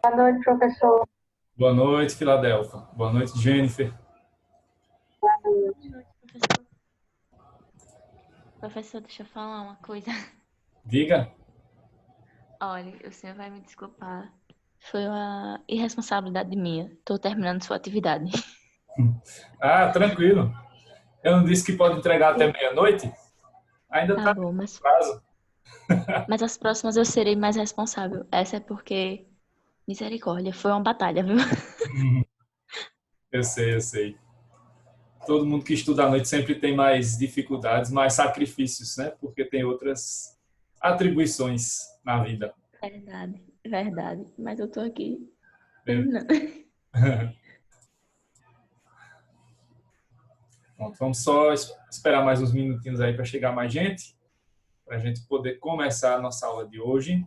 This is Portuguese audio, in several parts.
Boa noite, professor. Boa noite, Filadelfa. Boa noite, Jennifer. Boa noite, professor. Professor, deixa eu falar uma coisa. Diga. Olha, o senhor vai me desculpar. Foi uma irresponsabilidade minha. Estou terminando sua atividade. Ah, tranquilo. Eu não disse que pode entregar até meia-noite? Ainda Tá está bom, no prazo. mas as próximas eu serei mais responsável. Essa é porque, misericórdia, foi uma batalha, viu? Eu sei, eu sei. Todo mundo que estuda à noite sempre tem mais dificuldades, mais sacrifícios, né? Porque tem outras atribuições na vida. Verdade, verdade. Mas eu tô aqui Beleza. terminando. Pronto, vamos só esperar mais uns minutinhos aí para chegar mais gente, para a gente poder começar a nossa aula de hoje.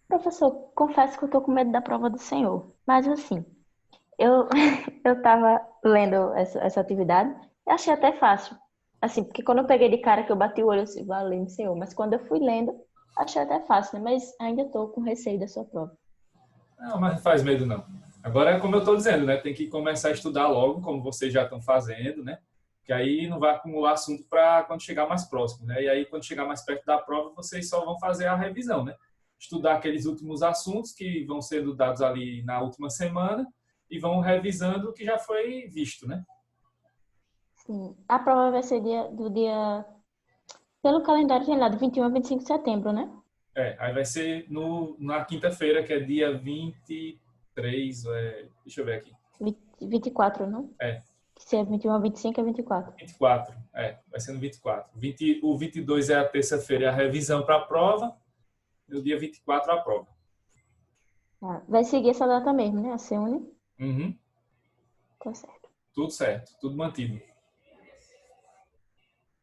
Professor, confesso que eu tô com medo da prova do senhor. Mas assim, eu, eu tava lendo essa atividade e achei até fácil. Assim, porque quando eu peguei de cara que eu bati o olho, eu disse, valeu, senhor. Mas quando eu fui lendo, achei até fácil, né? Mas ainda tô com receio da sua prova. Não, mas não faz medo não. Agora é como eu estou dizendo, né? Tem que começar a estudar logo, como vocês já estão fazendo, né? Que aí não vai acumular assunto para quando chegar mais próximo, né? E aí quando chegar mais perto da prova, vocês só vão fazer a revisão, né? Estudar aqueles últimos assuntos que vão sendo dados ali na última semana e vão revisando o que já foi visto, né? Sim. A prova vai ser pelo calendário tem lá, de 21 a 25 de setembro, né? É, aí vai ser na quinta-feira, que é dia 23, deixa eu ver aqui. 24, não? É, Se é 21 a 25 é 24. 24, vai ser no 24. O 22 é a terça-feira, é a revisão para a prova, e o dia 24 a prova. Ah, vai seguir essa data mesmo, né? A CUNE. Uhum, Tá certo. tudo certo, tudo mantido.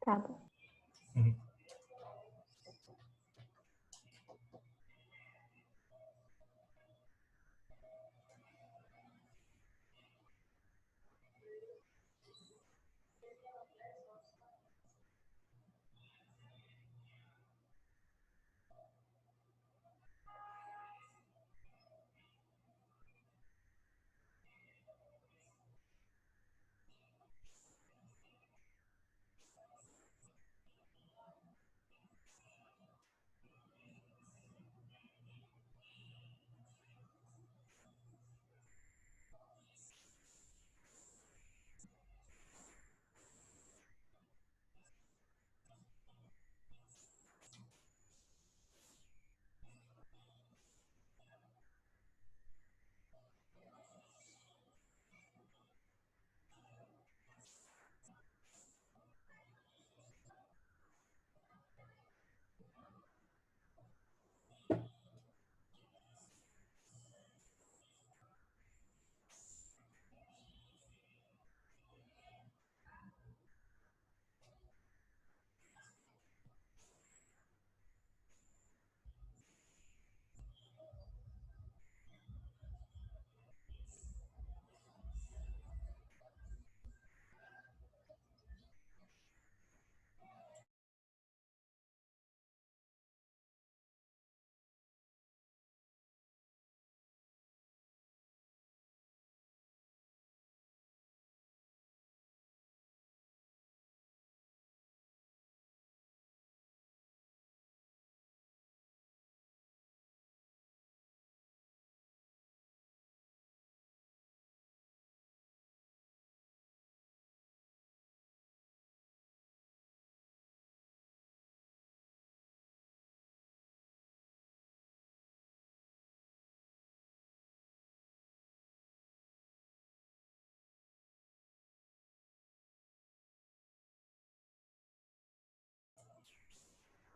Tá bom. Uhum.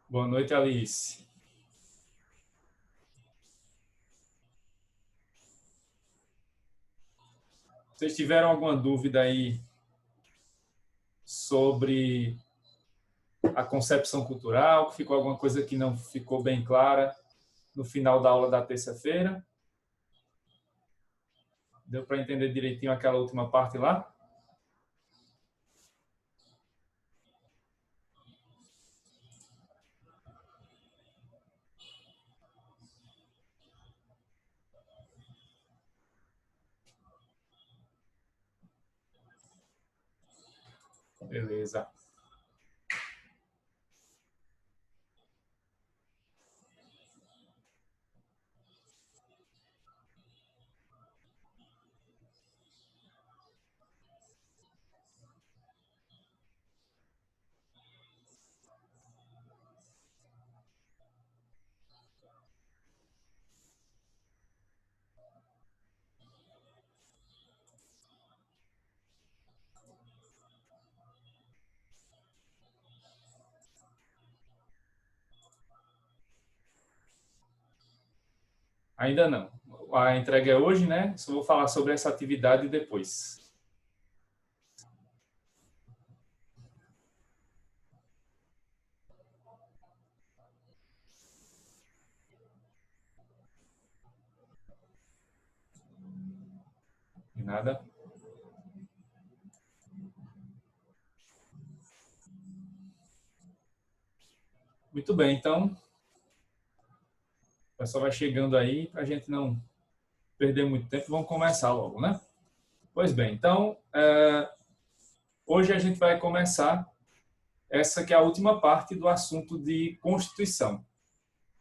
Boa noite, Alice. Vocês tiveram alguma dúvida aí sobre a concepção cultural? Ficou alguma coisa que não ficou bem clara no final da aula da terça-feira? Deu para entender direitinho aquela última parte lá? Beleza. Ainda não. A entrega é hoje, né? Só vou falar sobre essa atividade depois. Nada. Muito bem, então, o pessoal vai chegando aí para a gente não perder muito tempo. Vamos começar logo, né? Pois bem, então, hoje a gente vai começar essa que é a última parte do assunto de Constituição.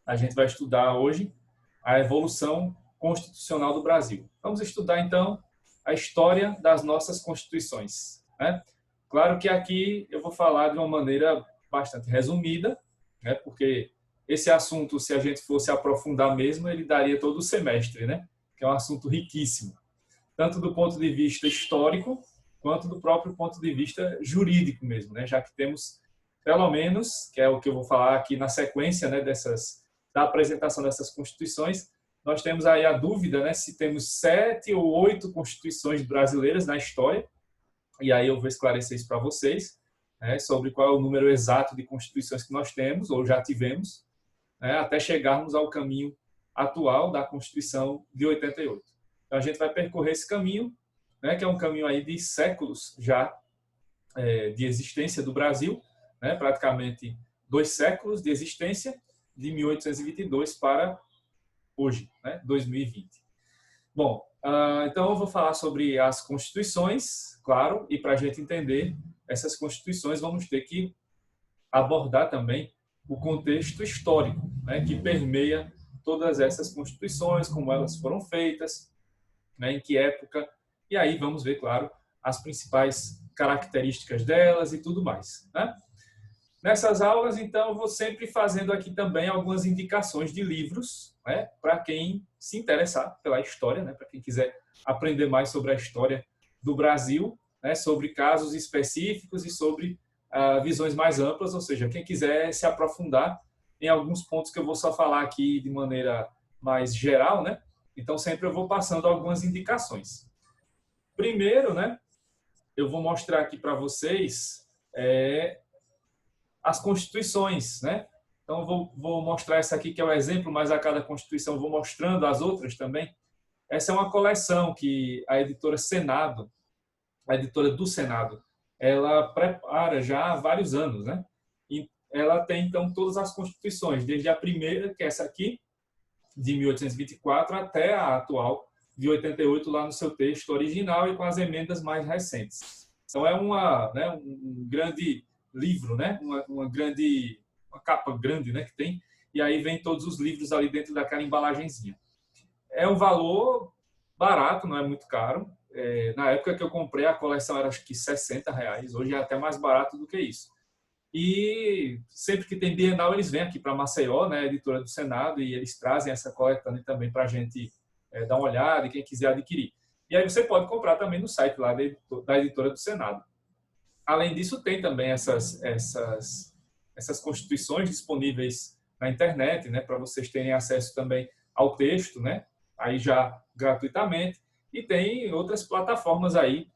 A gente vai estudar hoje a evolução constitucional do Brasil. Vamos estudar, então, a história das nossas constituições, né? Claro que aqui eu vou falar de uma maneira bastante resumida, né? Porque esse assunto, se a gente fosse aprofundar mesmo, ele daria todo o semestre, né? Que é um assunto riquíssimo, tanto do ponto de vista histórico, quanto do próprio ponto de vista jurídico mesmo, né? Já que temos, pelo menos, que é o que eu vou falar aqui na sequência, né, da apresentação dessas constituições, nós temos aí a dúvida, né, se temos 7 ou 8 constituições brasileiras na história, e aí eu vou esclarecer isso para vocês, né, sobre qual é o número exato de constituições que nós temos, ou já tivemos, né, até chegarmos ao caminho atual da Constituição de 88. Então, a gente vai percorrer esse caminho, né, que é um caminho aí de séculos já de existência do Brasil, né, praticamente 2 séculos de existência, de 1822 para hoje, né, 2020. Bom, então eu vou falar sobre as constituições, claro, e para a gente entender essas constituições, vamos ter que abordar também o contexto histórico, né, que permeia todas essas constituições, como elas foram feitas, né, em que época, e aí vamos ver, claro, as principais características delas e tudo mais, né? Nessas aulas, então, eu vou sempre fazendo aqui também algumas indicações de livros, né, para quem se interessar pela história, né, para quem quiser aprender mais sobre a história do Brasil, né, sobre casos específicos e sobre visões mais amplas, ou seja, quem quiser se aprofundar em alguns pontos que eu vou só falar aqui de maneira mais geral, né? Então, sempre eu vou passando algumas indicações. Primeiro, né, eu vou mostrar aqui para vocês as constituições, né? Então, vou mostrar essa aqui, que é o exemplo, mas a cada constituição eu vou mostrando as outras também. Essa é uma coleção que a editora Senado, a editora do Senado, ela prepara já há vários anos, né? E ela tem, então, todas as constituições, desde a primeira, que é essa aqui, de 1824, até a atual, de 88, lá no seu texto original e com as emendas mais recentes. Então, é um grande livro, né? Uma capa grande, né? Que tem, e aí vem todos os livros ali dentro daquela embalagenzinha. É um valor barato, não é muito caro. Na época que eu comprei, a coleção era acho que R$60, hoje é até mais barato do que isso. E sempre que tem Bienal, eles vêm aqui para Maceió, né, a editora do Senado, e eles trazem essa coletânea também para a gente dar uma olhada e quem quiser adquirir. E aí você pode comprar também no site lá da editora do Senado. Além disso, tem também essas constituições disponíveis na internet, né, para vocês terem acesso também ao texto, né, aí já gratuitamente. E tem outras plataformas aí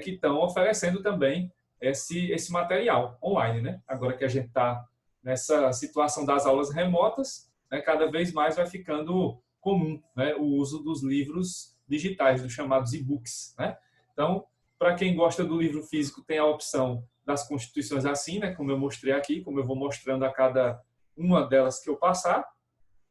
que estão oferecendo também esse material online, né? Agora que a gente está nessa situação das aulas remotas, né, cada vez mais vai ficando comum, né, o uso dos livros digitais, dos chamados e-books, né? Então, para quem gosta do livro físico, tem a opção das constituições assim, né, como eu mostrei aqui, como eu vou mostrando a cada uma delas que eu passar,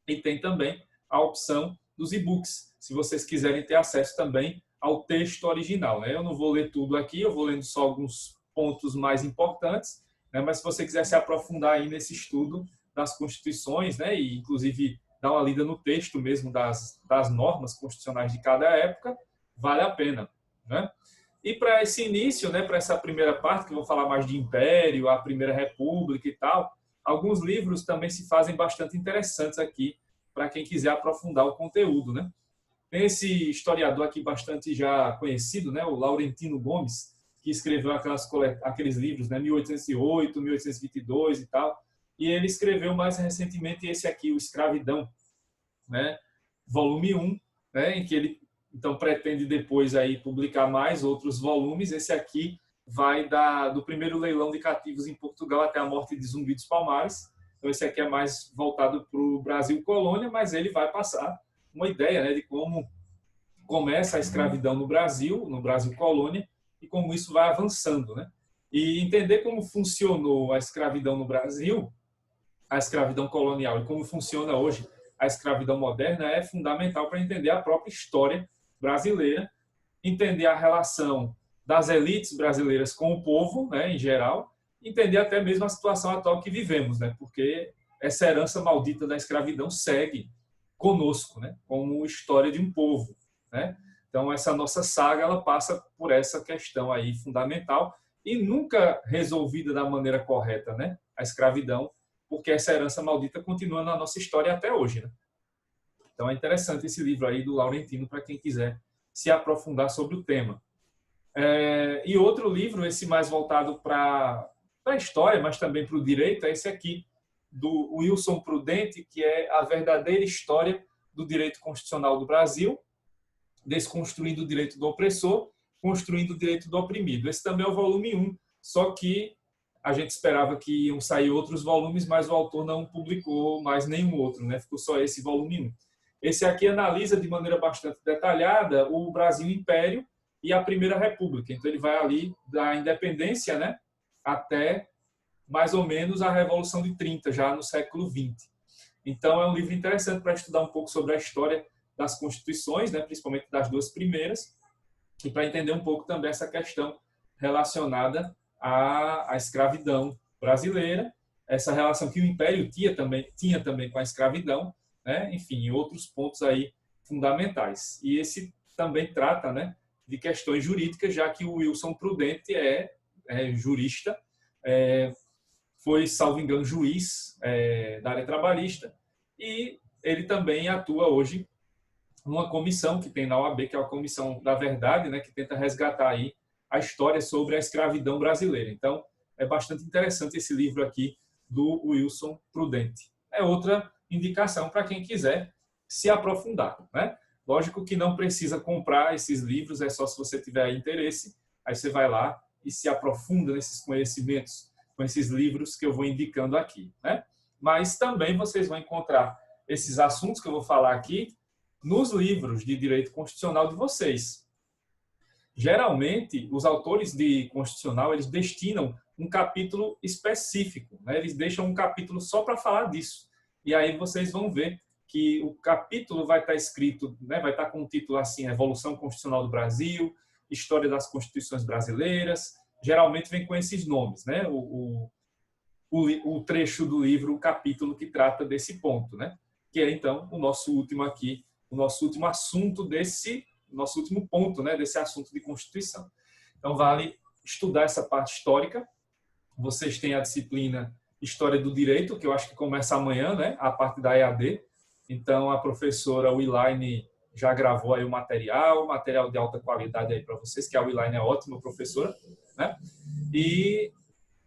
e tem também a opção dos e-books, se vocês quiserem ter acesso também ao texto original, né? Eu não vou ler tudo aqui, eu vou lendo só alguns pontos mais importantes, né? Mas se você quiser se aprofundar aí nesse estudo das constituições, né? E inclusive dar uma lida no texto mesmo das normas constitucionais de cada época, vale a pena, né? E para esse início, né, para essa primeira parte, que eu vou falar mais de Império, a Primeira República e tal, alguns livros também se fazem bastante interessantes aqui para quem quiser aprofundar o conteúdo, né? Tem esse historiador aqui bastante já conhecido, né, o Laurentino Gomes, que escreveu aqueles livros, né, 1808, 1822 e tal, e ele escreveu mais recentemente esse aqui, o Escravidão, né, volume 1, né, em que ele então pretende depois aí publicar mais outros volumes. Esse aqui vai do primeiro leilão de cativos em Portugal até a morte de Zumbi dos Palmares. Então esse aqui é mais voltado para o Brasil colônia, mas ele vai passar uma ideia, né, de como começa a escravidão no Brasil colônia, e como isso vai avançando, né? E entender como funcionou a escravidão no Brasil, a escravidão colonial, e como funciona hoje a escravidão moderna é fundamental para entender a própria história brasileira, entender a relação das elites brasileiras com o povo, né, em geral, entender até mesmo a situação atual que vivemos, né? Porque essa herança maldita da escravidão segue conosco, né, como história de um povo, né? Então essa nossa saga ela passa por essa questão aí fundamental e nunca resolvida da maneira correta, né? A escravidão, porque essa herança maldita continua na nossa história até hoje, né? Então é interessante esse livro aí do Laurentino para quem quiser se aprofundar sobre o tema. E outro livro, esse mais voltado para a história, mas também para o direito, é esse aqui, do Wilson Prudente, que é A Verdadeira História do Direito Constitucional do Brasil, Desconstruindo o Direito do Opressor, Construindo o Direito do Oprimido. Esse também é o volume 1, só que a gente esperava que iam sair outros volumes, mas o autor não publicou mais nenhum outro, né? Ficou só esse volume 1. Esse aqui analisa de maneira bastante detalhada o Brasil Império e a Primeira República. Então ele vai ali da independência, né, até mais ou menos a Revolução de 30, já no século 20. Então é um livro interessante para estudar um pouco sobre a história das constituições, né, principalmente das duas primeiras, e para entender um pouco também essa questão relacionada à escravidão brasileira, essa relação que o Império tinha também com a escravidão, né? Enfim, outros pontos aí fundamentais. E esse também trata, né, de questões jurídicas, já que o Wilson Prudente é jurista, foi, salvo engano, juiz da área trabalhista, e ele também atua hoje numa comissão que tem na OAB, que é a Comissão da Verdade, né, que tenta resgatar aí a história sobre a escravidão brasileira. Então, é bastante interessante esse livro aqui do Wilson Prudente. É outra indicação para quem quiser se aprofundar, né? Lógico que não precisa comprar esses livros, é só se você tiver interesse, aí você vai lá e se aprofunda nesses conhecimentos, com esses livros que eu vou indicando aqui, né? Mas também vocês vão encontrar esses assuntos que eu vou falar aqui nos livros de direito constitucional de vocês. Geralmente, os autores de constitucional, eles destinam um capítulo específico, né? Eles deixam um capítulo só para falar disso. E aí vocês vão ver que o capítulo vai estar escrito, né, vai estar com um título assim, Evolução Constitucional do Brasil, História das Constituições Brasileiras. Geralmente vem com esses nomes, né? O trecho do livro, o capítulo que trata desse ponto, né? Que é, então, o nosso último aqui, o nosso último assunto nosso último ponto, né, desse assunto de Constituição. Então, vale estudar essa parte histórica. Vocês têm a disciplina História do Direito, que eu acho que começa amanhã, né? A parte da EAD. Então, a professora Wilaine já gravou aí o material de alta qualidade aí para vocês, que a Wilaine é ótima professora, né? E,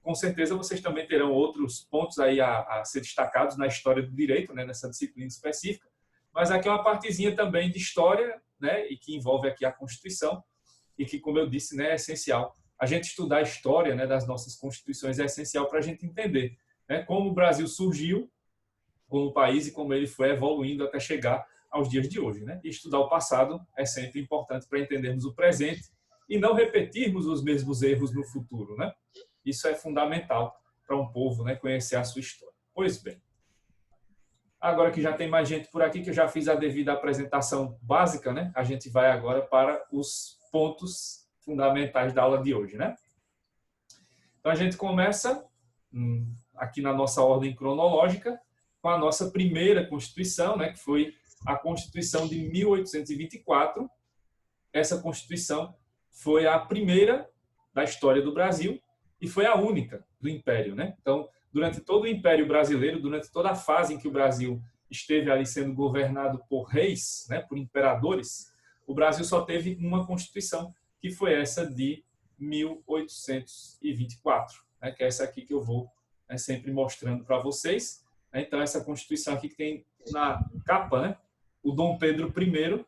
com certeza, vocês também terão outros pontos aí a ser destacados na História do Direito, né? Nessa disciplina específica. Mas aqui é uma partezinha também de História, né? E que envolve aqui a Constituição e que, como eu disse, né, é essencial. A gente estudar a história, né, das nossas constituições é essencial para a gente entender, né, como o Brasil surgiu como país e como ele foi evoluindo até chegar aos dias de hoje, né? E estudar o passado é sempre importante para entendermos o presente e não repetirmos os mesmos erros no futuro, né? Isso é fundamental para um povo, né, conhecer a sua história. Pois bem, agora que já tem mais gente por aqui, que eu já fiz a devida apresentação básica, né? A gente vai agora para os pontos fundamentais da aula de hoje, né? Então, a gente começa aqui na nossa ordem cronológica com a nossa primeira Constituição, né, que foi a Constituição de 1824. Essa Constituição foi a primeira da história do Brasil e foi a única do Império, né? Então, durante todo o Império Brasileiro, durante toda a fase em que o Brasil esteve ali sendo governado por reis, né, por imperadores, o Brasil só teve uma Constituição, que foi essa de 1824, né, que é essa aqui que eu vou, né, sempre mostrando para vocês. Então, essa Constituição aqui que tem na capa, né, o Dom Pedro I,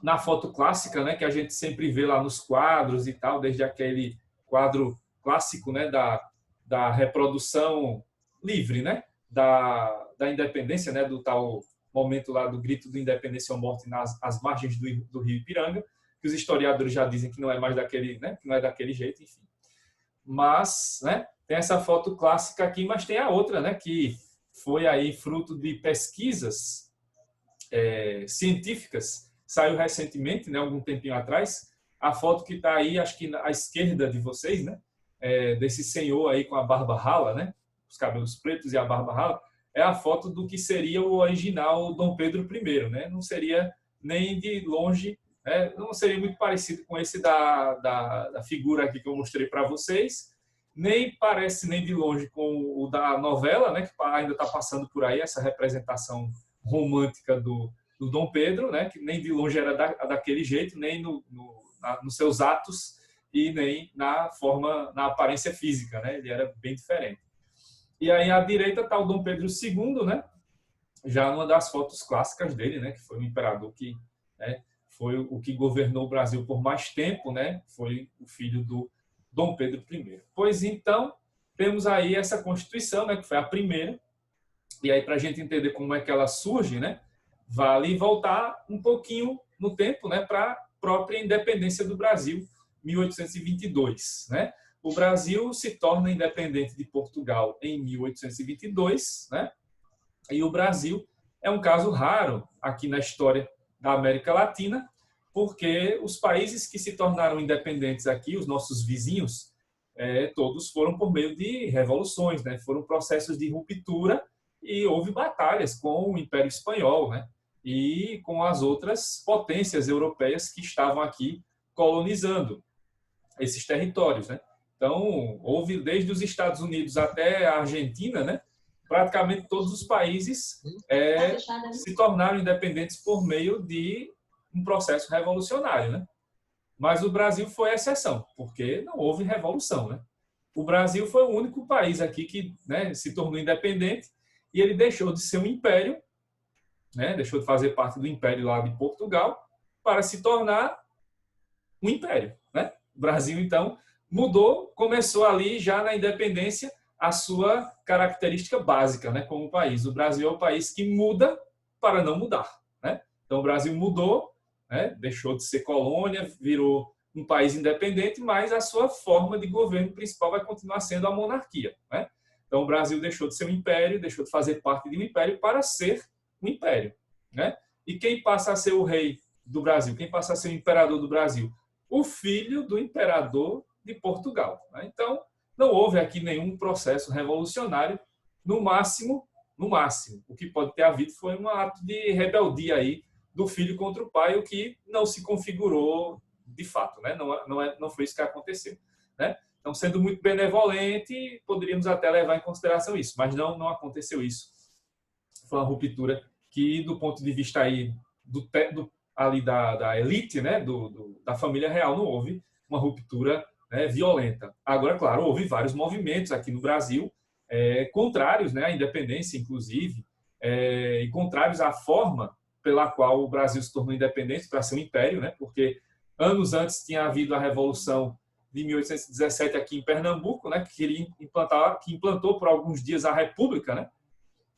na foto clássica, né, que a gente sempre vê lá nos quadros e tal, desde aquele quadro clássico, né, da reprodução livre, né, da independência, né, do tal momento lá do grito de independência ou morte às margens do rio Ipiranga, que os historiadores já dizem que não é mais daquele, né, que não é daquele jeito, enfim. Mas, né, tem essa foto clássica aqui, mas tem a outra, né, que foi aí fruto de pesquisas científicas, saiu recentemente, né, algum tempinho atrás, a foto que está aí, acho que à esquerda de vocês, né, desse senhor aí com a barba rala, né, os cabelos pretos e a barba rala, é a foto do que seria o original Dom Pedro I, né? Não seria nem de longe, né? Não seria muito parecido com esse da figura aqui que eu mostrei para vocês, nem parece nem de longe com o da novela, né? Que ainda está passando por aí, essa representação romântica do Dom Pedro, né? Que nem de longe era daquele jeito, nem nos seus atos e nem na forma, na aparência física, né? Ele era bem diferente. E aí à direita está o Dom Pedro II, né? Já numa das fotos clássicas dele, né? Que foi o imperador que, né, foi o que governou o Brasil por mais tempo, né? Foi o filho do Dom Pedro I. Pois então, temos aí essa Constituição, né? Que foi a primeira. E aí, para a gente entender como é que ela surge, né? Vale voltar um pouquinho no tempo, né? Para a própria independência do Brasil, 1822, né? O Brasil se torna independente de Portugal em 1822, né? E o Brasil é um caso raro aqui na história da América Latina, porque os países que se tornaram independentes aqui, os nossos vizinhos, todos foram por meio de revoluções, né? Foram processos de ruptura e houve batalhas com o Império Espanhol, né? E com as outras potências europeias que estavam aqui colonizando esses territórios, né? Então, houve desde os Estados Unidos até a Argentina, né? Praticamente todos os países se tornaram independentes por meio de um processo revolucionário, né? Mas o Brasil foi a exceção, porque não houve revolução, né? O Brasil foi o único país aqui que, né, se tornou independente e ele deixou de ser um império, né? Deixou de fazer parte do império lá de Portugal para se tornar um império, né? O Brasil, então, mudou, começou ali já na independência a sua característica básica, né, como país. O Brasil é o país que muda para não mudar, né? Então o Brasil mudou, né, deixou de ser colônia, virou um país independente, mas a sua forma de governo principal vai continuar sendo a monarquia, né? Então o Brasil deixou de ser um império, deixou de fazer parte de um império para ser um império, né? E quem passa a ser o rei do Brasil? Quem passa a ser o imperador do Brasil? O filho do imperador de Portugal. Então, não houve aqui nenhum processo revolucionário. No máximo, o que pode ter havido foi um ato de rebeldia aí do filho contra o pai, o que não se configurou de fato, né? Não foi isso que aconteceu, né? Então, sendo muito benevolente, poderíamos até levar em consideração isso, mas não aconteceu isso. Foi uma ruptura que, do ponto de vista aí ali da elite, né, da família real, não houve uma ruptura, né, violenta. Agora, claro, houve vários movimentos aqui no Brasil contrários, né, à independência, inclusive, e contrários à forma pela qual o Brasil se tornou independente para ser um império, né, porque anos antes tinha havido a Revolução de 1817 aqui em Pernambuco, né, que implantou por alguns dias a República, né.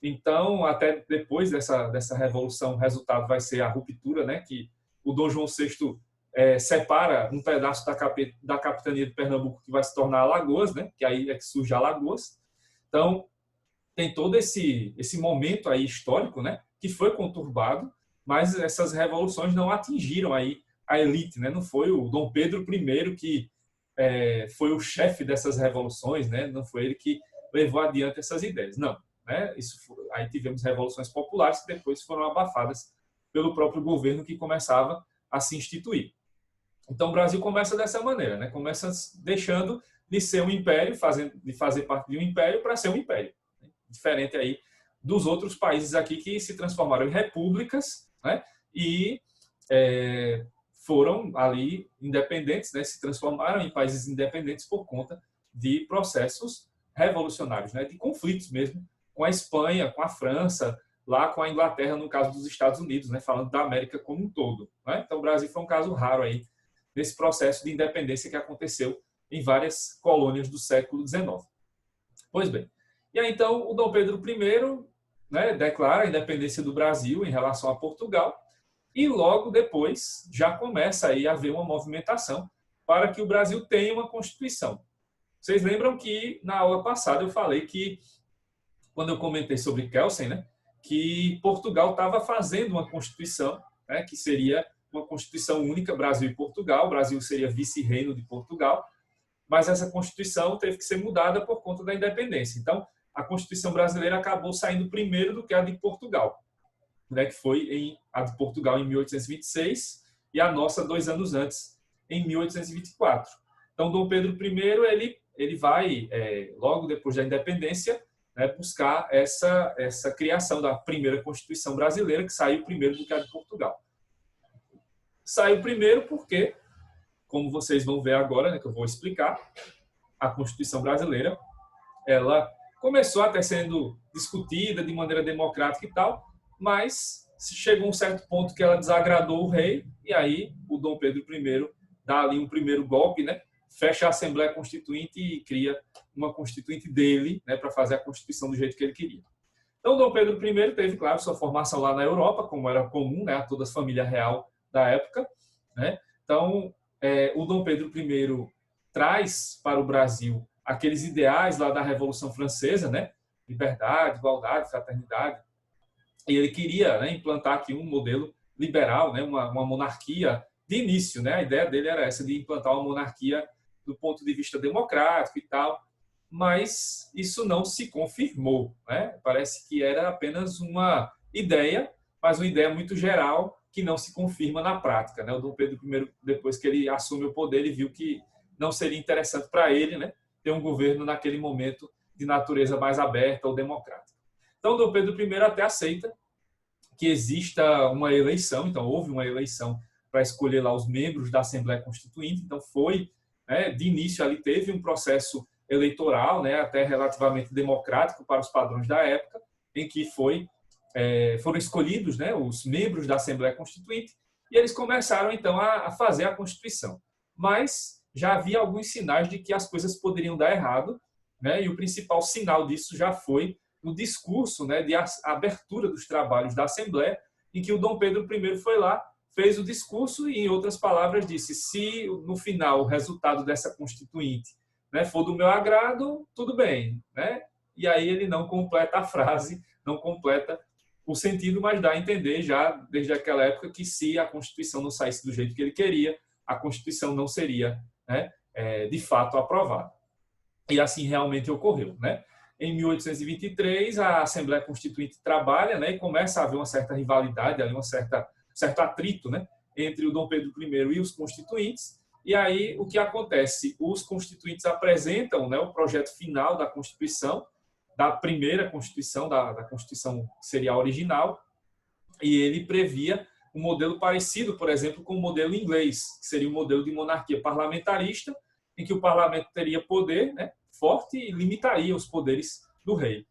Então, até depois dessa revolução, o resultado vai ser a ruptura, né, que o Dom João VI separa um pedaço da capitania de Pernambuco que vai se tornar Alagoas, né, que aí é que surge Alagoas. Então, tem todo esse momento aí histórico, né, que foi conturbado, mas essas revoluções não atingiram aí a elite, né? Não foi o Dom Pedro I que foi o chefe dessas revoluções, né? Não foi ele que levou adiante essas ideias, não. Né? Aí tivemos revoluções populares que depois foram abafadas pelo próprio governo que começava a se instituir. Então o Brasil começa dessa maneira, né? Começa deixando de ser um império, de fazer parte de um império para ser um império. Diferente aí dos outros países aqui que se transformaram em repúblicas, né? E foram ali independentes, né? Se transformaram em países independentes por conta de processos revolucionários, né? De conflitos mesmo com a Espanha, com a França, lá com a Inglaterra, no caso dos Estados Unidos, né? Falando da América como um todo. Né? Então o Brasil foi um caso raro aí nesse processo de independência que aconteceu em várias colônias do século XIX. Pois bem, e aí então o Dom Pedro I, né, declara a independência do Brasil em relação a Portugal, e logo depois já começa aí a haver uma movimentação para que o Brasil tenha uma Constituição. Vocês lembram que na aula passada eu falei que, quando eu comentei sobre Kelsen, né, que Portugal estava fazendo uma Constituição, né, que seria uma Constituição única, Brasil e Portugal. O Brasil seria vice-reino de Portugal, mas essa Constituição teve que ser mudada por conta da independência. Então, a Constituição brasileira acabou saindo primeiro do que a de Portugal, né, que foi a de Portugal em 1826 e a nossa 2 anos antes, em 1824. Então, Dom Pedro I ele vai, logo depois da independência, né, buscar essa criação da primeira Constituição brasileira, que saiu primeiro do que a de Portugal. Saiu primeiro porque, como vocês vão ver agora, né, que eu vou explicar, a Constituição brasileira, ela começou até sendo discutida de maneira democrática e tal, mas chegou a um certo ponto que ela desagradou o rei, e aí o Dom Pedro I dá ali um primeiro golpe, né, fecha a Assembleia Constituinte e cria uma Constituinte dele, né, para fazer a Constituição do jeito que ele queria. Então, Dom Pedro I teve, claro, sua formação lá na Europa, como era comum, né, a toda a família real da época. Né? Então, o Dom Pedro I traz para o Brasil aqueles ideais lá da Revolução Francesa, né? Liberdade, igualdade, fraternidade. E ele queria, né, implantar aqui um modelo liberal, né, uma monarquia de início. Né? A ideia dele era essa, de implantar uma monarquia do ponto de vista democrático e tal, mas isso não se confirmou. Né? Parece que era apenas uma ideia, mas uma ideia muito geral que não se confirma na prática. Né? O Dom Pedro I, depois que ele assume o poder, ele viu que não seria interessante para ele, né, ter um governo naquele momento de natureza mais aberta ou democrática. Então, Dom Pedro I até aceita que exista uma eleição, então houve uma eleição para escolher lá os membros da Assembleia Constituinte, então foi, né, de início ali teve um processo eleitoral, né, até relativamente democrático para os padrões da época, em que foram escolhidos, né, os membros da Assembleia Constituinte, e eles começaram então a fazer a Constituição. Mas já havia alguns sinais de que as coisas poderiam dar errado, né, e o principal sinal disso já foi no discurso, né, de abertura dos trabalhos da Assembleia, em que o Dom Pedro I foi lá, fez o discurso e, em outras palavras, disse: se no final o resultado dessa Constituinte, né, for do meu agrado, tudo bem. Né? E aí ele não completa a frase, não completa o sentido, mas dá a entender já desde aquela época que, se a Constituição não saísse do jeito que ele queria, a Constituição não seria, né, de fato aprovada. E assim realmente ocorreu. Né? Em 1823, a Assembleia Constituinte trabalha, né, e começa a haver uma certa rivalidade, ali, certo atrito, né, entre o Dom Pedro I e os constituintes. E aí o que acontece? Os constituintes apresentam, né, o projeto final da Constituição, da primeira Constituição, da Constituição que seria a original, e ele previa um modelo parecido, por exemplo, com o modelo inglês, que seria um modelo de monarquia parlamentarista, em que o parlamento teria poder, né, forte e limitaria os poderes do rei.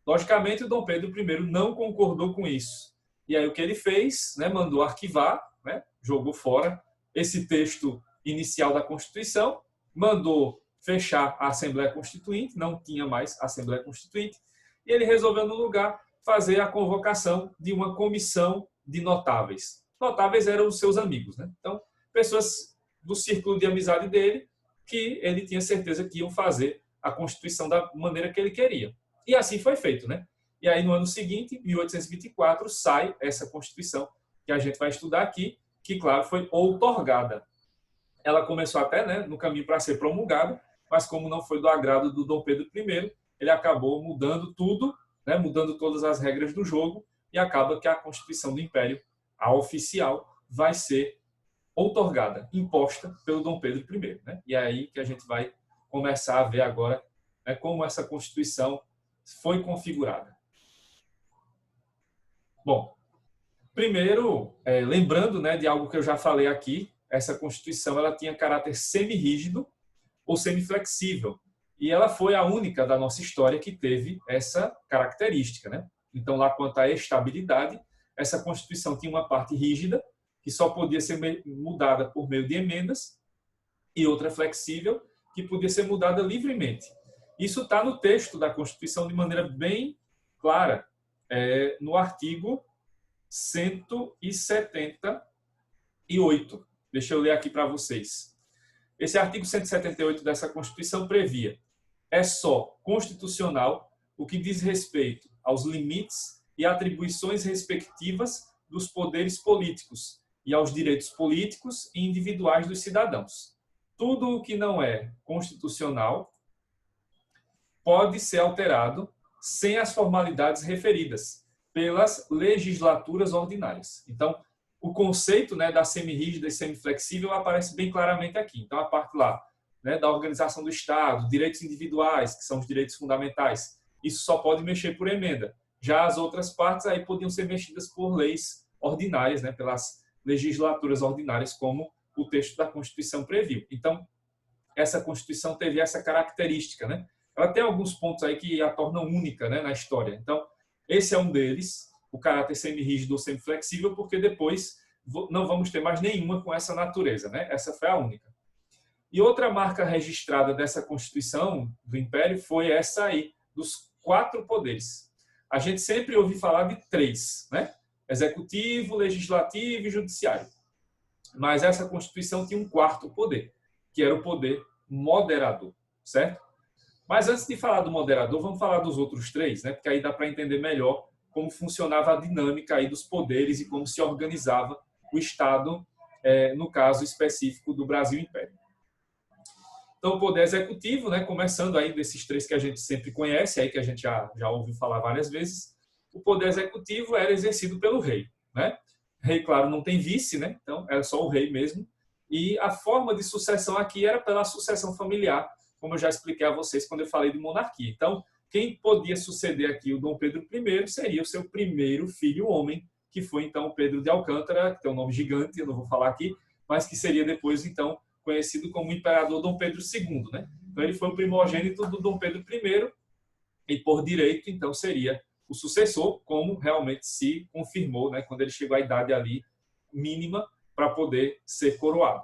Logicamente, o Dom Pedro I não concordou com isso. E aí o que ele fez? Né, mandou arquivar, né, jogou fora esse texto inicial da Constituição, mandou fechar a Assembleia Constituinte, não tinha mais Assembleia Constituinte, e ele resolveu, no lugar, fazer a convocação de uma comissão de notáveis. Notáveis eram os seus amigos. Né? Então, pessoas do círculo de amizade dele, que ele tinha certeza que iam fazer a Constituição da maneira que ele queria. E assim foi feito. Né? E aí, no ano seguinte, 1824, sai essa Constituição que a gente vai estudar aqui, que, claro, foi outorgada. ela começou até, né, no caminho para ser promulgada, mas como não foi do agrado do Dom Pedro I, ele acabou mudando tudo, né, mudando todas as regras do jogo, e acaba que a Constituição do Império, a oficial, vai ser outorgada, imposta pelo Dom Pedro I. Né? E é aí que a gente vai começar a ver agora, né, como essa Constituição foi configurada. Bom, primeiro, lembrando, né, de algo que eu já falei aqui, essa Constituição ela tinha caráter semi-rígido ou semi-flexível, e ela foi a única da nossa história que teve essa característica. Né? Então, lá quanto à estabilidade, essa Constituição tinha uma parte rígida, que só podia ser mudada por meio de emendas, e outra flexível, que podia ser mudada livremente. Isso está no texto da Constituição de maneira bem clara, no artigo 178. Deixa eu ler aqui para vocês. Esse artigo 178 dessa Constituição previa: é só constitucional o que diz respeito aos limites e atribuições respectivas dos poderes políticos e aos direitos políticos e individuais dos cidadãos. Tudo o que não é constitucional pode ser alterado sem as formalidades referidas pelas legislaturas ordinárias. Então, o conceito, né, da semi-rígida e semi-flexível aparece bem claramente aqui. Então, a parte lá, né, da organização do Estado, direitos individuais, que são os direitos fundamentais, isso só pode mexer por emenda. Já as outras partes aí podiam ser mexidas por leis ordinárias, né, pelas legislaturas ordinárias, como o texto da Constituição previu. Então, essa Constituição teve essa característica, né? Ela tem alguns pontos aí que a tornam única, né, na história. Então, esse é um deles, o caráter semi-rígido ou semi-flexível, porque depois não vamos ter mais nenhuma com essa natureza, né? Essa foi a única. E outra marca registrada dessa Constituição do Império foi essa aí, dos 4 poderes. A gente sempre ouve falar de 3, né? Executivo, legislativo e judiciário. Mas essa Constituição tinha um 4º poder, que era o poder moderador, certo? Mas antes de falar do moderador, vamos falar dos outros 3, né? Porque aí dá para entender melhor como funcionava a dinâmica aí dos poderes e como se organizava o Estado, no caso específico do Brasil Império. Então, o poder executivo, né? Começando aí desses 3 que a gente sempre conhece, aí que a gente já ouviu falar várias vezes, o poder executivo era exercido pelo rei, né? Rei, claro, não tem vice, né? Então, era só o rei mesmo. E a forma de sucessão aqui era pela sucessão familiar, como eu já expliquei a vocês quando eu falei de monarquia. Então, quem podia suceder aqui o Dom Pedro I seria o seu primeiro filho homem, que foi, então, o Pedro de Alcântara, que tem um nome gigante, eu não vou falar aqui, mas que seria depois, então, conhecido como Imperador Dom Pedro II. Né? Então, ele foi o primogênito do Dom Pedro I e, por direito, então, seria o sucessor, como realmente se confirmou, né, quando ele chegou à idade ali mínima para poder ser coroado.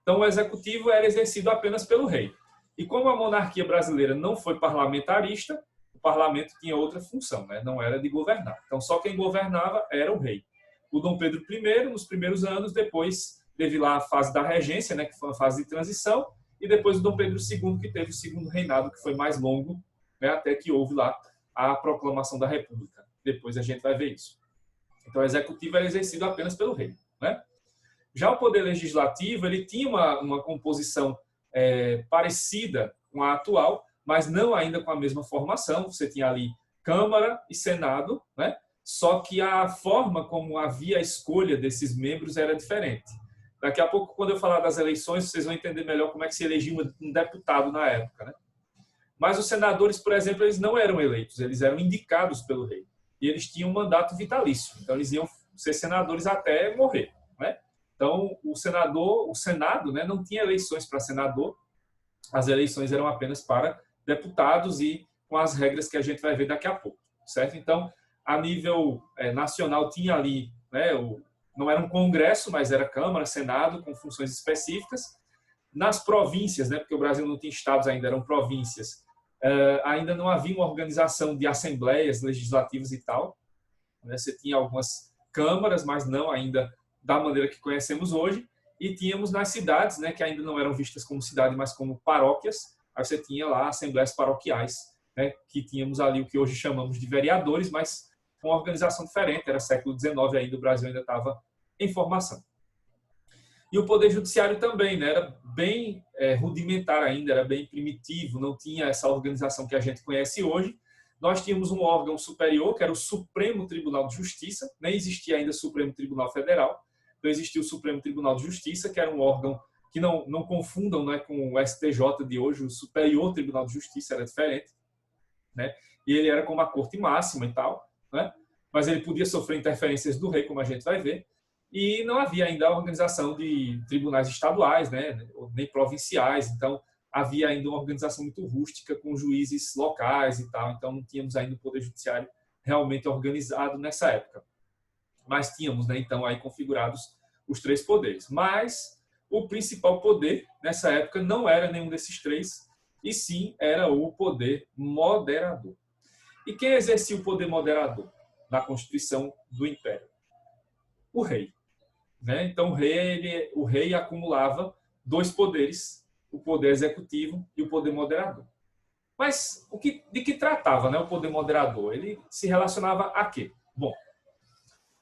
Então, o executivo era exercido apenas pelo rei. E como a monarquia brasileira não foi parlamentarista, o parlamento tinha outra função, né? Não era de governar. Então, só quem governava era o rei. O Dom Pedro I, nos primeiros anos, depois teve lá a fase da regência, né, que foi uma fase de transição, e depois o Dom Pedro II, que teve o segundo reinado, que foi mais longo, né, até que houve lá a proclamação da República. Depois a gente vai ver isso. Então, o executivo era exercido apenas pelo rei. Né? Já o poder legislativo, ele tinha uma composição parecida com a atual, mas não ainda com a mesma formação. Você tinha ali Câmara e Senado, né? Só que a forma como havia a escolha desses membros era diferente. Daqui a pouco, quando eu falar das eleições, vocês vão entender melhor como é que se elegia um deputado na época. Né? Mas os senadores, por exemplo, eles não eram eleitos, eles eram indicados pelo rei. E eles tinham um mandato vitalício. Então, eles iam ser senadores até morrer. Né? Então, o Senado, né, não tinha eleições para senador, as eleições eram apenas para deputados e com as regras que a gente vai ver daqui a pouco, certo? Então, a nível nacional tinha ali, né, não era um congresso, mas era Câmara, Senado, com funções específicas. Nas províncias, né, porque o Brasil não tinha estados ainda, eram províncias, ainda não havia uma organização de assembleias legislativas e tal. Né? Você tinha algumas câmaras, mas não ainda da maneira que conhecemos hoje, e tínhamos nas cidades, né, que ainda não eram vistas como cidade, mas como paróquias. Aí você tinha lá assembleias paroquiais, né, que tínhamos ali o que hoje chamamos de vereadores, mas com uma organização diferente, era século XIX ainda, o Brasil ainda estava em formação. E o poder judiciário também, né? Era bem rudimentar ainda, era bem primitivo, não tinha essa organização que a gente conhece hoje. Nós tínhamos um órgão superior, que era o Supremo Tribunal de Justiça, nem existia ainda o Supremo Tribunal Federal, então existia o Supremo Tribunal de Justiça, que era um órgão que não confundam, né, com o STJ de hoje, o Superior Tribunal de Justiça era diferente, né? E ele era como a corte máxima e tal, né? Mas ele podia sofrer interferências do rei, como a gente vai ver, e não havia ainda a organização de tribunais estaduais, né, nem provinciais, então havia ainda uma organização muito rústica com juízes locais e tal, então não tínhamos ainda o poder judiciário realmente organizado nessa época. Mas tínhamos, né, então aí configurados os três poderes. Mas o principal poder nessa época não era nenhum desses três, e sim era o poder moderador. E quem exercia o poder moderador na Constituição do Império? O rei, né? Então o rei acumulava dois poderes, o poder executivo e o poder moderador. Mas de que tratava, né, o poder moderador? Ele se relacionava a quê? Bom,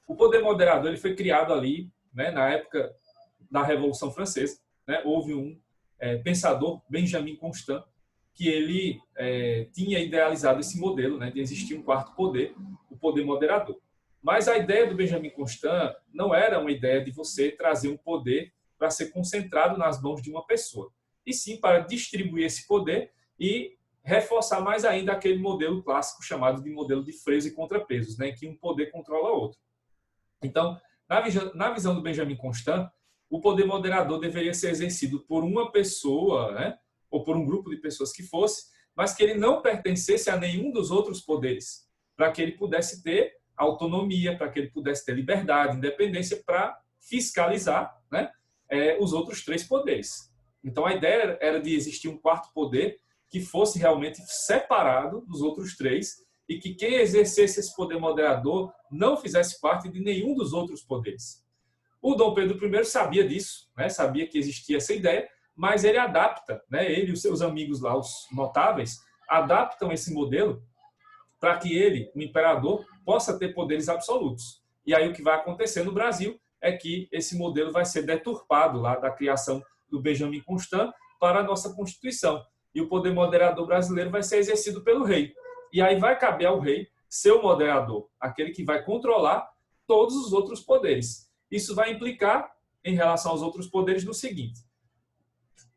o poder moderador ele foi criado ali, né, na época da Revolução Francesa, né? Houve um pensador, Benjamin Constant, que ele tinha idealizado esse modelo, né, de existir um quarto poder, o poder moderador. Mas a ideia do Benjamin Constant não era uma ideia de você trazer um poder para ser concentrado nas mãos de uma pessoa, e sim para distribuir esse poder e reforçar mais ainda aquele modelo clássico chamado de modelo de freios e contrapesos, né, em que um poder controla o outro. Então, na visão do Benjamin Constant, o poder moderador deveria ser exercido por uma pessoa, né, ou por um grupo de pessoas que fosse, mas que ele não pertencesse a nenhum dos outros poderes, para que ele pudesse ter autonomia, para que ele pudesse ter liberdade, independência para fiscalizar, né, os outros três poderes. Então, a ideia era de existir um quarto poder que fosse realmente separado dos outros três e que quem exercesse esse poder moderador não fizesse parte de nenhum dos outros poderes. O Dom Pedro I sabia disso, né, sabia que existia essa ideia, mas ele adapta, né, ele e os seus amigos lá, os notáveis, adaptam esse modelo para que ele, o imperador, possa ter poderes absolutos. E aí o que vai acontecer no Brasil é que esse modelo vai ser deturpado lá da criação do Benjamin Constant para a nossa Constituição. E o poder moderador brasileiro vai ser exercido pelo rei. E aí vai caber ao rei ser o moderador, aquele que vai controlar todos os outros poderes. Isso vai implicar, em relação aos outros poderes, no seguinte: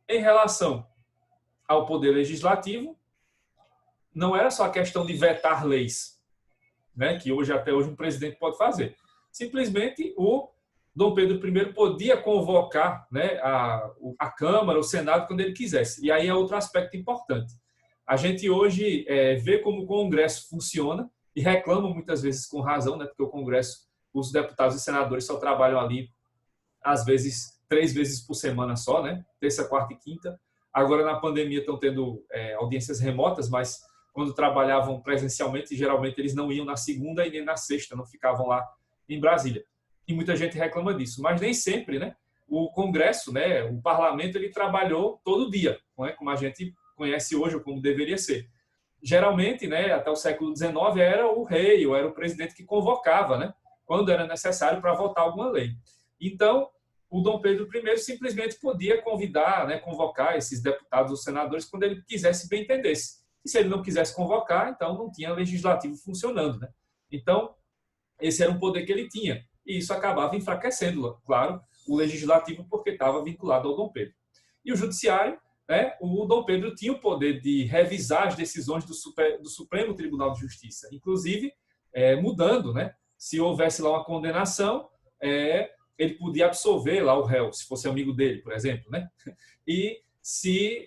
em relação ao poder legislativo, não era só a questão de vetar leis, né, que até hoje um presidente pode fazer. Simplesmente o Dom Pedro I podia convocar, né, a Câmara, o Senado, quando ele quisesse. E aí é outro aspecto importante. A gente hoje vê como o Congresso funciona e reclama muitas vezes com razão, né, porque o Congresso, os deputados e senadores só trabalham ali, às vezes, 3 vezes por semana só, né, terça, quarta e quinta. Agora, na pandemia, estão tendo audiências remotas, mas quando trabalhavam presencialmente, geralmente eles não iam na segunda e nem na sexta, não ficavam lá em Brasília. E muita gente reclama disso, mas nem sempre, né? O Congresso, né, o Parlamento, ele trabalhou todo dia, né, como a gente conhece hoje, ou como deveria ser. Geralmente, né, até o século XIX, era o rei ou era o presidente que convocava, né, quando era necessário para votar alguma lei. Então, o Dom Pedro I simplesmente podia convidar, né, convocar esses deputados ou senadores quando ele quisesse bem entendesse. E se ele não quisesse convocar, então não tinha legislativo funcionando, né? Então, esse era um poder que ele tinha. E isso acabava enfraquecendo, claro, o legislativo, porque estava vinculado ao Dom Pedro. E o judiciário, né, o Dom Pedro tinha o poder de revisar as decisões do Supremo Tribunal de Justiça, inclusive mudando, né? Se houvesse lá uma condenação, ele podia absolver lá o réu, se fosse amigo dele, por exemplo, né? E se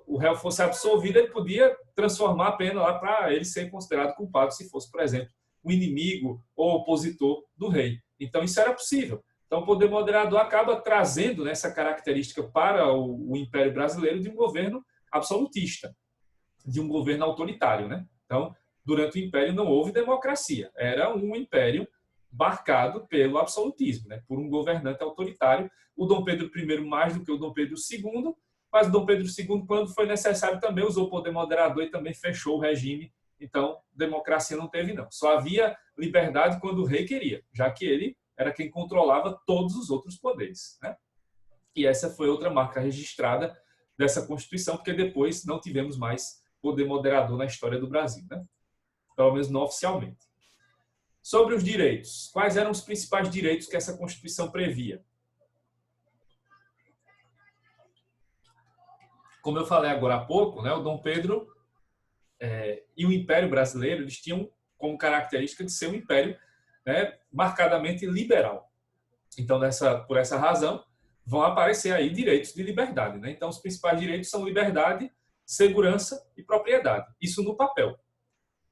o réu fosse absolvido, ele podia transformar a pena lá para ele ser considerado culpado, se fosse, por exemplo, o inimigo ou opositor do rei. Então, isso era possível. Então, o poder moderador acaba trazendo essa característica para o Império Brasileiro de um governo absolutista, de um governo autoritário, né? Então, durante o Império não houve democracia. Era um império marcado pelo absolutismo, né? Por um governante autoritário. O Dom Pedro I mais do que o Dom Pedro II, mas o Dom Pedro II, quando foi necessário, também usou o poder moderador e também fechou o regime. Então, democracia não teve, não. Só havia liberdade quando o rei queria, já que ele era quem controlava todos os outros poderes, né? E essa foi outra marca registrada dessa Constituição, porque depois não tivemos mais poder moderador na história do Brasil, né? Pelo menos não oficialmente. Sobre os direitos. Quais eram os principais direitos que essa Constituição previa? Como eu falei agora há pouco, né, o Dom Pedro e o Império Brasileiro, eles tinham como característica de ser um império, né, marcadamente liberal. Então, por essa razão, vão aparecer aí direitos de liberdade, né? Então, os principais direitos são liberdade, segurança e propriedade. Isso no papel,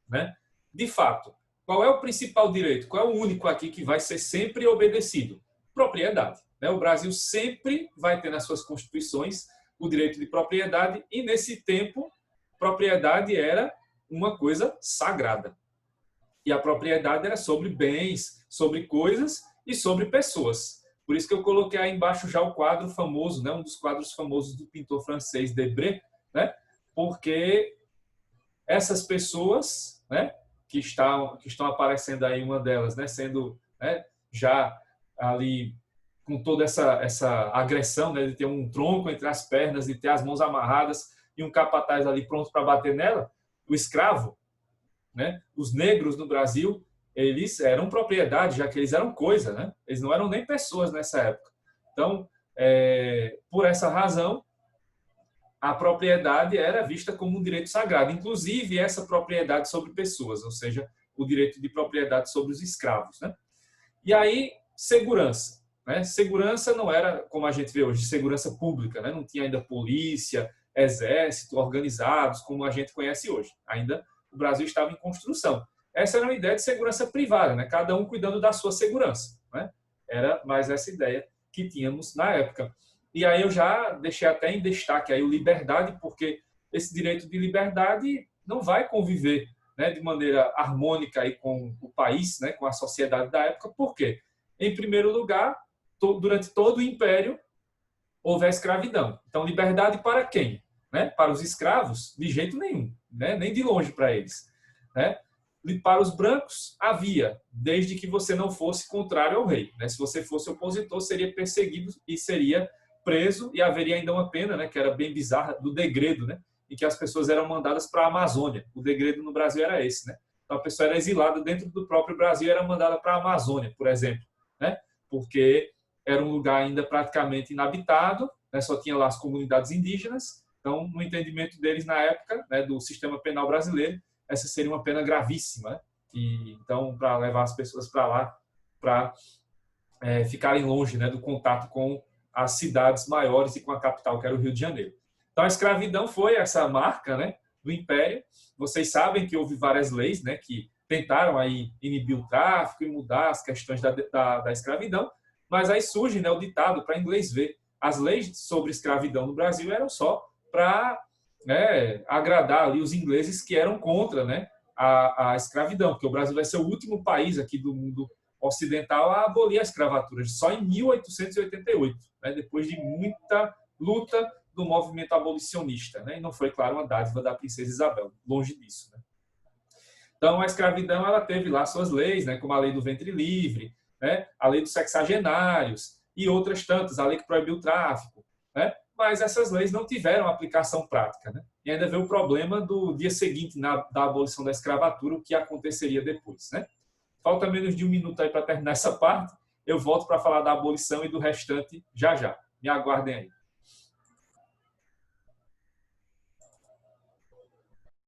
né? De fato, qual é o principal direito? Qual é o único aqui que vai ser sempre obedecido? Propriedade, né? O Brasil sempre vai ter nas suas constituições o direito de propriedade e, nesse tempo, propriedade era uma coisa sagrada. E a propriedade era sobre bens, sobre coisas e sobre pessoas. Por isso que eu coloquei aí embaixo já o quadro famoso, né? Um dos quadros famosos do pintor francês Debré, né? Porque essas pessoas, né, que estão aparecendo aí, uma delas, né, sendo, né, já ali com toda essa agressão, né, de ter um tronco entre as pernas, de ter as mãos amarradas e um capataz ali pronto para bater nela, o escravo, né, os negros no Brasil, eles eram propriedade, já que eles eram coisa, né? Eles não eram nem pessoas nessa época. Então, por essa razão, a propriedade era vista como um direito sagrado, inclusive essa propriedade sobre pessoas, ou seja, o direito de propriedade sobre os escravos, né? E aí, segurança, né? Segurança não era, como a gente vê hoje, segurança pública, né? Não tinha ainda polícia, exército organizados, como a gente conhece hoje. Ainda o Brasil estava em construção. Essa era uma ideia de segurança privada, né? Cada um cuidando da sua segurança, né? Era mais essa ideia que tínhamos na época. E aí eu já deixei até em destaque aí o liberdade, porque esse direito de liberdade não vai conviver, né, de maneira harmônica aí com o país, né, com a sociedade da época. Por quê? Em primeiro lugar, durante todo o Império, houve a escravidão. Então, liberdade para quem? Né? Para os escravos? De jeito nenhum, né? Nem de longe para eles, né? Para os brancos, havia, desde que você não fosse contrário ao rei, né? Se você fosse opositor, seria perseguido e seria preso, e haveria ainda uma pena, né, que era bem bizarra, do degredo, né, em que as pessoas eram mandadas para a Amazônia. O degredo no Brasil era esse, né? Então a pessoa era exilada dentro do próprio Brasil e era mandada para a Amazônia, por exemplo, né? Porque era um lugar ainda praticamente inabitado, né? Só tinha lá as comunidades indígenas. Então, no entendimento deles na época, né, do sistema penal brasileiro, essa seria uma pena gravíssima, né? E então, para levar as pessoas para lá, para ficarem longe, né, do contato com as cidades maiores e com a capital, que era o Rio de Janeiro. Então, a escravidão foi essa marca, né, do Império. Vocês sabem que houve várias leis, né, que tentaram aí inibir o tráfico e mudar as questões da escravidão, mas aí surge, né, o ditado para inglês ver. As leis sobre escravidão no Brasil eram só para, né, agradar ali os ingleses que eram contra, né, a escravidão, porque o Brasil vai ser o último país aqui do mundo ocidental a abolir a escravatura, só em 1888, né, depois de muita luta do movimento abolicionista, né, e não foi, claro, uma dádiva da princesa Isabel, longe disso, né. Então, a escravidão ela teve lá suas leis, né, como a lei do ventre livre, né, a lei dos sexagenários e outras tantas, a lei que proibiu o tráfico, né, mas essas leis não tiveram aplicação prática, né, e ainda veio o problema do dia seguinte da abolição da escravatura, o que aconteceria depois, né. Falta menos de um minuto aí para terminar essa parte. Eu volto para falar da abolição e do restante já já. Me aguardem aí.